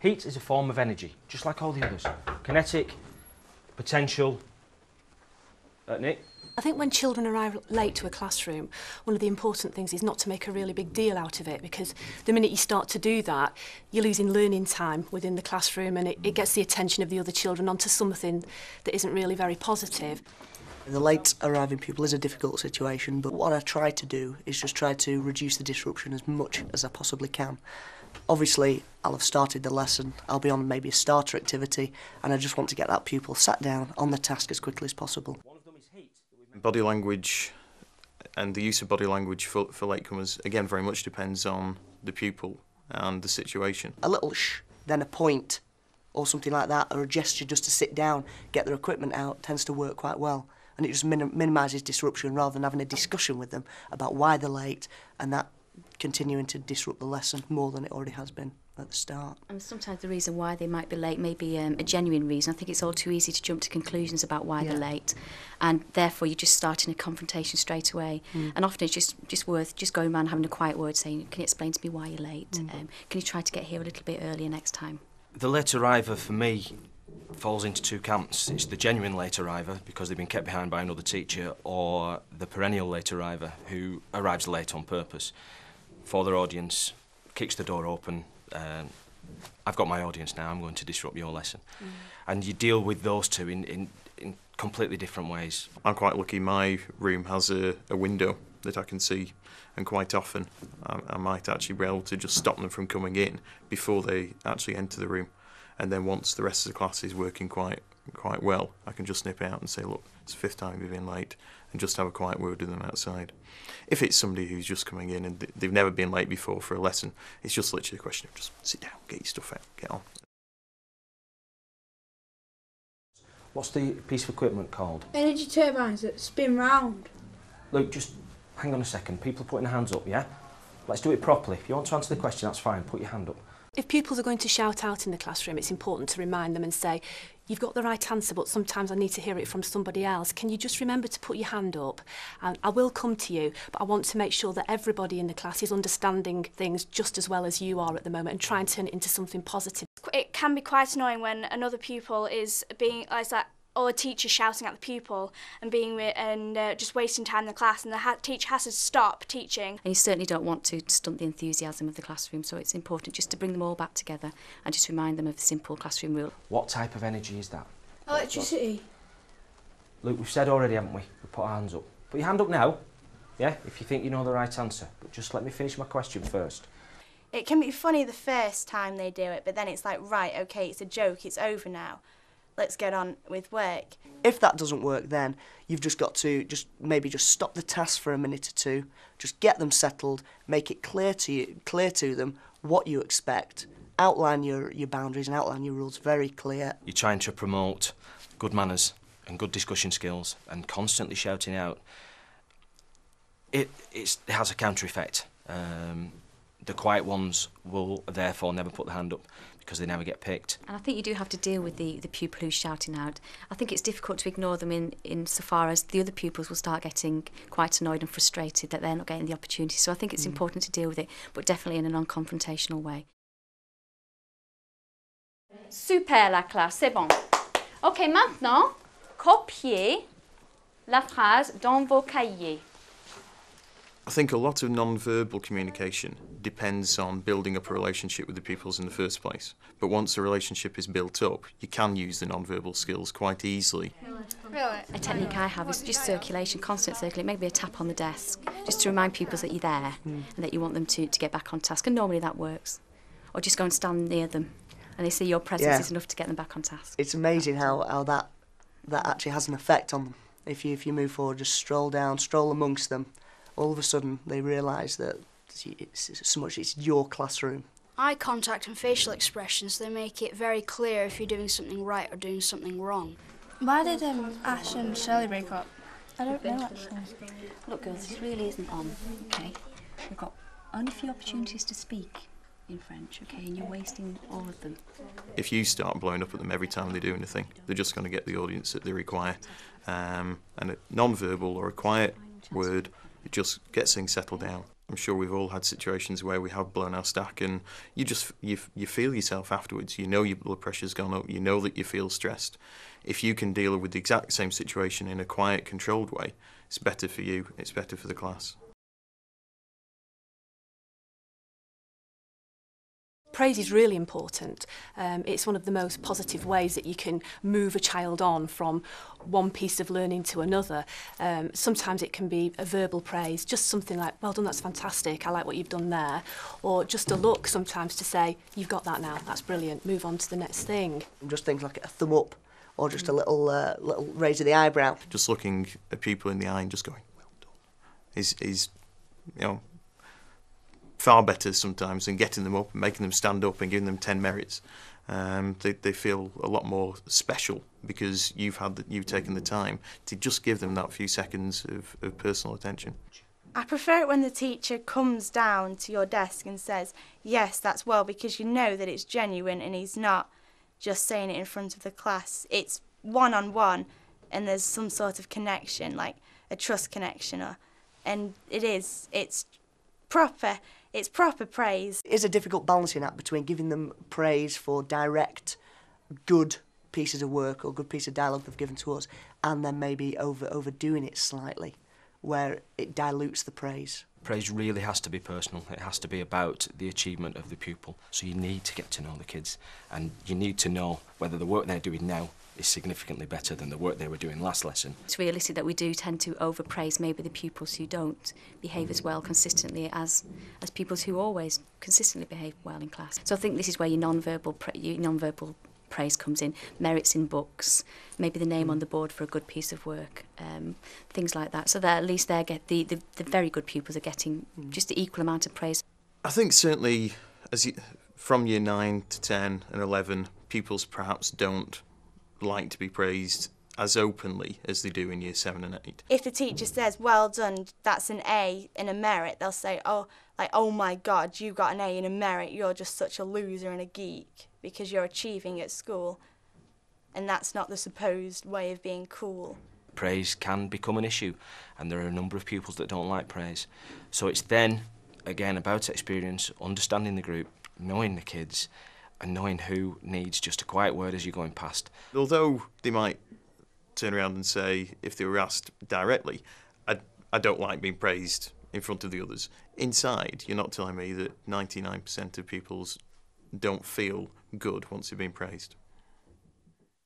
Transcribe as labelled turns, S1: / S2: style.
S1: Heat is a form of energy, just like all the others. Kinetic, potential. Nick?
S2: I think when children arrive late to a classroom, one of the important things is not to make a really big deal out of it, because the minute you start to do that, you're losing learning time within the classroom, and it gets the attention of the other children onto something that isn't really very positive.
S3: The late arriving pupil is a difficult situation, but what I try to do is just try to reduce the disruption as much as I possibly can. Obviously, I'll have started the lesson, I'll be on maybe a starter activity, and I just want to get that pupil sat down on the task as quickly as possible.
S4: Body language and the use of body language for latecomers, again, very much depends on the pupil and the situation.
S3: A little shh, then a point, or something like that, or a gesture just to sit down, get their equipment out, tends to work quite well. And it just minimises disruption rather than having a discussion with them about why they're late, and that continuing to disrupt the lesson more than it already has been at the start.
S5: And sometimes the reason why they might be late may be a genuine reason. I think it's all too easy to jump to conclusions about why they're late, and therefore you're just starting a confrontation straight away. And often it's just worth just going around having a quiet word saying, can you explain to me why you're late? Can you try to get here a little bit earlier next time?
S1: The late arriver, for me, falls into two camps. It's the genuine late arriver because they've been kept behind by another teacher, or the perennial late arriver who arrives late on purpose for their audience, kicks the door open. I've got my audience now, I'm going to disrupt your lesson. And you deal with those two in completely different ways.
S4: I'm quite lucky my room has a window that I can see, and quite often I might actually be able to just stop them from coming in before they actually enter the room. And then once the rest of the class is working quite well, I can just nip out and say, look, it's the fifth time you've been late, and just have a quiet word with them outside. If it's somebody who's just coming in and they've never been late before for a lesson, it's just literally a question of just sit down, get your stuff out, get on.
S1: What's the piece of equipment called?
S6: Energy turbines that spin round.
S1: Luke, just hang on a second. People are putting their hands up, yeah? Let's do it properly. If you want to answer the question, that's fine. Put your hand up.
S2: If pupils are going to shout out in the classroom, it's important to remind them and say, you've got the right answer, but sometimes I need to hear it from somebody else. Can you just remember to put your hand up? And I will come to you, but I want to make sure that everybody in the class is understanding things just as well as you are at the moment, and try and turn it into something positive.
S7: It can be quite annoying when another pupil is being, or a teacher shouting at the pupil and just wasting time in the class, and the teacher has to stop teaching.
S5: And you certainly don't want to stunt the enthusiasm of the classroom, so it's important just to bring them all back together and just remind them of the simple classroom rule.
S1: What type of energy is that?
S6: Electricity.
S1: Luke, we've said already, haven't we? We put our hands up. Put your hand up now, yeah, if you think you know the right answer. But just let me finish my question first.
S7: It can be funny the first time they do it, but then it's like, right, OK, it's a joke, it's over now. Let's get on with work.
S3: If that doesn't work, then you've just got to maybe stop the task for a minute or two, just get them settled, make it clear to them what you expect, outline your boundaries and outline your rules very clear.
S1: You're trying to promote good manners and good discussion skills, and constantly shouting out, it has a counter effect. The quiet ones will therefore never put their hand up because they never get picked.
S5: And I think you do have to deal with the pupil who's shouting out. I think it's difficult to ignore them in so far as the other pupils will start getting quite annoyed and frustrated that they're not getting the opportunity. So I think it's important to deal with it, but definitely in a non-confrontational way.
S8: Super la classe, c'est bon. Ok, maintenant, copiez la phrase dans vos cahiers.
S4: I think a lot of non-verbal communication depends on building up a relationship with the pupils in the first place. But once the relationship is built up, you can use the non-verbal skills quite easily.
S7: Really?
S5: A technique I have is just circulation, constant circulation, maybe a tap on the desk, just to remind pupils that you're there and that you want them to get back on task. And normally that works. Or just go and stand near them and they see your presence is enough to get them back on task.
S3: It's amazing how that actually has an effect on them. If you move forward, just stroll amongst them, all of a sudden they realise that it's your classroom.
S6: Eye contact and facial expressions, they make it very clear if you're doing something right or doing something wrong.
S9: Why did Ash and Shirley break up? I don't know, actually.
S8: Look, girls, this really isn't on, OK? We've got only a few opportunities to speak in French, OK? And you're wasting all of them.
S4: If you start blowing up at them every time they do anything, they're just going to get the audience that they require. And a non-verbal or a quiet word It just gets things settled down. I'm sure we've all had situations where we have blown our stack, and you feel yourself afterwards. You know your blood pressure's gone up. You know that you feel stressed. If you can deal with the exact same situation in a quiet, controlled way, it's better for you. It's better for the class.
S2: Praise is really important. It's one of the most positive ways that you can move a child on from one piece of learning to another. Sometimes it can be a verbal praise, just something like, well done, that's fantastic, I like what you've done there. Or just a look sometimes to say, you've got that now, that's brilliant, move on to the next thing.
S3: Just things like a thumb up or just a little raise of the eyebrow.
S4: Just looking at people in the eye and just going, well done, is you know, far better sometimes than getting them up and making them stand up and giving them 10 merits. They feel a lot more special because you've taken the time to just give them that few seconds of personal attention.
S9: I prefer it when the teacher comes down to your desk and says, yes, that's well, because you know that it's genuine and he's not just saying it in front of the class. It's one-on-one and there's some sort of connection, like a trust connection, and it's proper. It's proper praise.
S3: It is a difficult balancing act between giving them praise for direct, good pieces of work or good piece of dialogue they've given to us, and then maybe overdoing it slightly, where it dilutes the praise.
S1: Praise really has to be personal. It has to be about the achievement of the pupil. So you need to get to know the kids, and you need to know whether the work they're doing now is significantly better than the work they were doing last lesson.
S5: It's realistic that we do tend to overpraise maybe the pupils who don't behave as well consistently as pupils who always consistently behave well in class. So I think this is where your non-verbal praise comes in, merits in books, maybe the name on the board for a good piece of work, things like that. So that at least they get the very good pupils are getting just the equal amount of praise.
S4: I think certainly from year 9 to 10 and 11, pupils perhaps don't like to be praised as openly as they do in year 7 and 8.
S9: If the teacher says, well done, that's an A in a merit, they'll say, oh my God, you got an A in a merit, you're just such a loser and a geek because you're achieving at school. And that's not the supposed way of being cool.
S1: Praise can become an issue, and there are a number of pupils that don't like praise. So it's then, again, about experience, understanding the group, knowing the kids, and knowing who needs just a quiet word as you're going past.
S4: Although they might turn around and say, if they were asked directly, I don't like being praised in front of the others. Inside, you're not telling me that 99% of pupils don't feel good once they've been praised.